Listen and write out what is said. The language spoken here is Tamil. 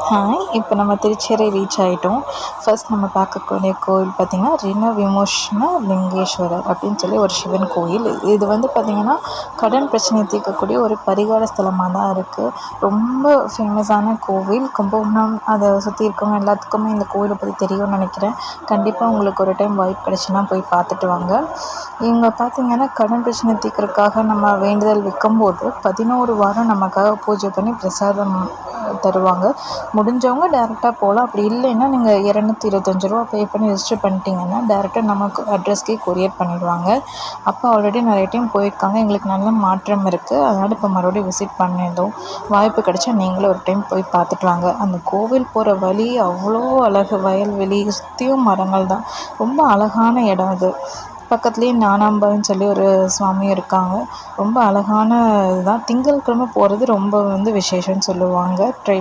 ஹாய், இப்போ நம்ம திருச்சேரி ரீச் ஆகிட்டோம். ஃபர்ஸ்ட் நம்ம பார்க்கக்கூடிய கோவில் பார்த்திங்கன்னா ரிண விமோசன லிங்கேஸ்வரர் அப்படின்னு சொல்லி ஒரு சிவன் கோயில். இது வந்து பார்த்திங்கன்னா கடன் பிரச்சனையை தீர்க்கக்கூடிய ஒரு பரிகார ஸ்தலமாக தான் இருக்குது. ரொம்ப ஃபேமஸான கோவில். கும்பகோணம் அதை சுற்றி இருக்கவங்க எல்லாத்துக்குமே இந்த கோவிலை பற்றி தெரியும்னு நினைக்கிறேன். கண்டிப்பாக உங்களுக்கு ஒரு டைம் வாய்ப்பு கிடச்சுன்னா போய் பார்த்துட்டு வாங்க. இவங்க பார்த்திங்கன்னா கடன் பிரச்சனை தீர்க்கறதுக்காக நம்ம வேண்டுதல் வைக்கும்போது 11 வாரம் நமக்காக பூஜை பண்ணி பிரசாதம் தருவாங்க. முடிஞ்சவங்க டேரெக்டாக போகலாம். அப்படி இல்லைன்னா நீங்கள் ரூ. 225 பே பண்ணி ரெஜிஸ்டர் பண்ணிட்டீங்கன்னா டேரெக்டாக நமக்கு அட்ரஸ்க்கே கொரியர் பண்ணிடுவாங்க. அப்போ ஆல்ரெடி நிறைய டைம் போயிருக்காங்க. எங்களுக்கு நல்ல மாற்றம் இருக்குது. அதனால் இப்போ மறுபடியும் விசிட் பண்ணியிருந்தோம். வாய்ப்பு கிடைச்சா நீங்களும் ஒரு டைம் போய் பார்த்துட்டு வாங்க. அந்த கோவில் போகிற வழி அவ்வளோ அழகு. வயல்வெளி சுற்றியும் மரங்கள் தான். ரொம்ப அழகான இடம் அது. பக்கத்துலேயே ஞானாம்பான்னு சொல்லி ஒரு சுவாமியும் இருக்காங்க. ரொம்ப அழகான இதுதான். திங்கட்கிழமை போகிறது ரொம்ப விசேஷம்னு சொல்லுவாங்க. ட்ரை